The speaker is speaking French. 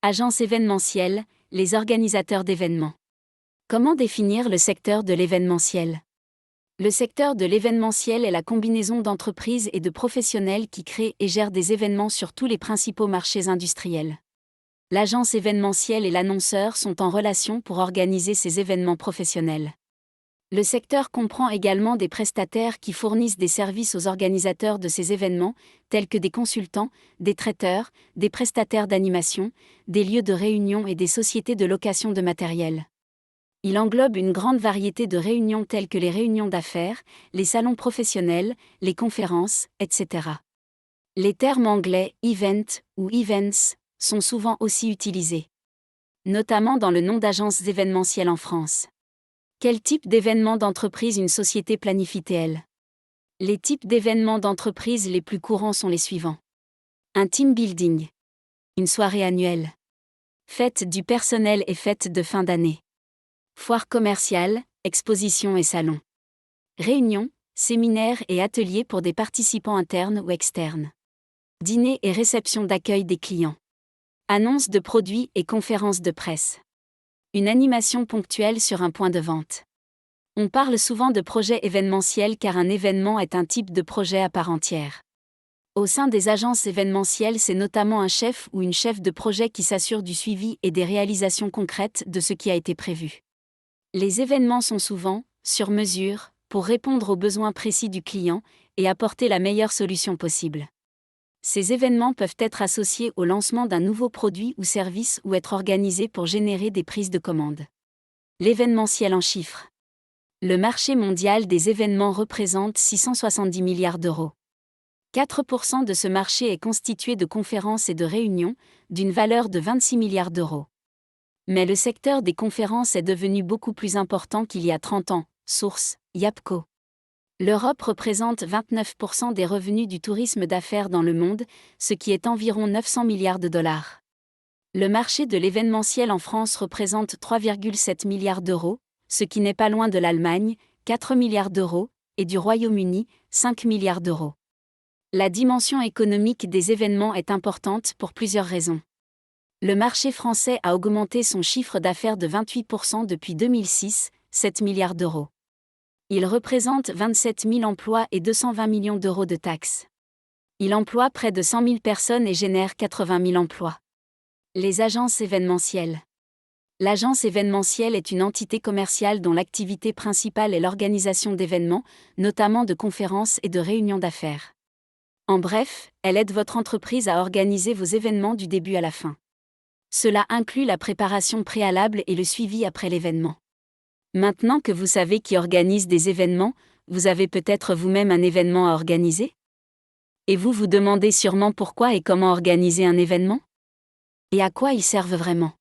Agence événementielle, les organisateurs d'événements. Comment définir le secteur de l'événementiel ? Le secteur de l'événementiel est la combinaison d'entreprises et de professionnels qui créent et gèrent des événements sur tous les principaux marchés industriels. L'agence événementielle et l'annonceur sont en relation pour organiser ces événements professionnels. Le secteur comprend également des prestataires qui fournissent des services aux organisateurs de ces événements, tels que des consultants, des traiteurs, des prestataires d'animation, des lieux de réunion et des sociétés de location de matériel. Il englobe une grande variété de réunions telles que les réunions d'affaires, les salons professionnels, les conférences, etc. Les termes anglais « event » ou « events » sont souvent aussi utilisés, notamment dans le nom d'agences événementielles en France. Quel type d'événement d'entreprise une société planifie-t-elle ? Les types d'événements d'entreprise les plus courants sont les suivants. Un team building. Une soirée annuelle. Fête du personnel et fête de fin d'année. Foire commerciale, exposition et salon. Réunions, séminaires et ateliers pour des participants internes ou externes. Dîner et réception d'accueil des clients. Annonces de produits et conférences de presse. Une animation ponctuelle sur un point de vente. On parle souvent de projet événementiel car un événement est un type de projet à part entière. Au sein des agences événementielles, c'est notamment un chef ou une chef de projet qui s'assure du suivi et des réalisations concrètes de ce qui a été prévu. Les événements sont souvent, sur mesure, pour répondre aux besoins précis du client et apporter la meilleure solution possible. Ces événements peuvent être associés au lancement d'un nouveau produit ou service ou être organisés pour générer des prises de commandes. L'événementiel en chiffres. Le marché mondial des événements représente 670 milliards d'euros. 4% de ce marché est constitué de conférences et de réunions, d'une valeur de 26 milliards d'euros. Mais le secteur des conférences est devenu beaucoup plus important qu'il y a 30 ans, source, YAPCO. L'Europe représente 29% des revenus du tourisme d'affaires dans le monde, ce qui est environ 900 milliards de dollars. Le marché de l'événementiel en France représente 3,7 milliards d'euros, ce qui n'est pas loin de l'Allemagne, 4 milliards d'euros, et du Royaume-Uni, 5 milliards d'euros. La dimension économique des événements est importante pour plusieurs raisons. Le marché français a augmenté son chiffre d'affaires de 28% depuis 2006, 7 milliards d'euros. Il représente 27 000 emplois et 220 millions d'euros de taxes. Il emploie près de 100 000 personnes et génère 80 000 emplois. Les agences événementielles. L'agence événementielle est une entité commerciale dont l'activité principale est l'organisation d'événements, notamment de conférences et de réunions d'affaires. En bref, elle aide votre entreprise à organiser vos événements du début à la fin. Cela inclut la préparation préalable et le suivi après l'événement. Maintenant que vous savez qui organise des événements, vous avez peut-être vous-même un événement à organiser ? Et vous vous demandez sûrement pourquoi et comment organiser un événement ? Et à quoi ils servent vraiment ?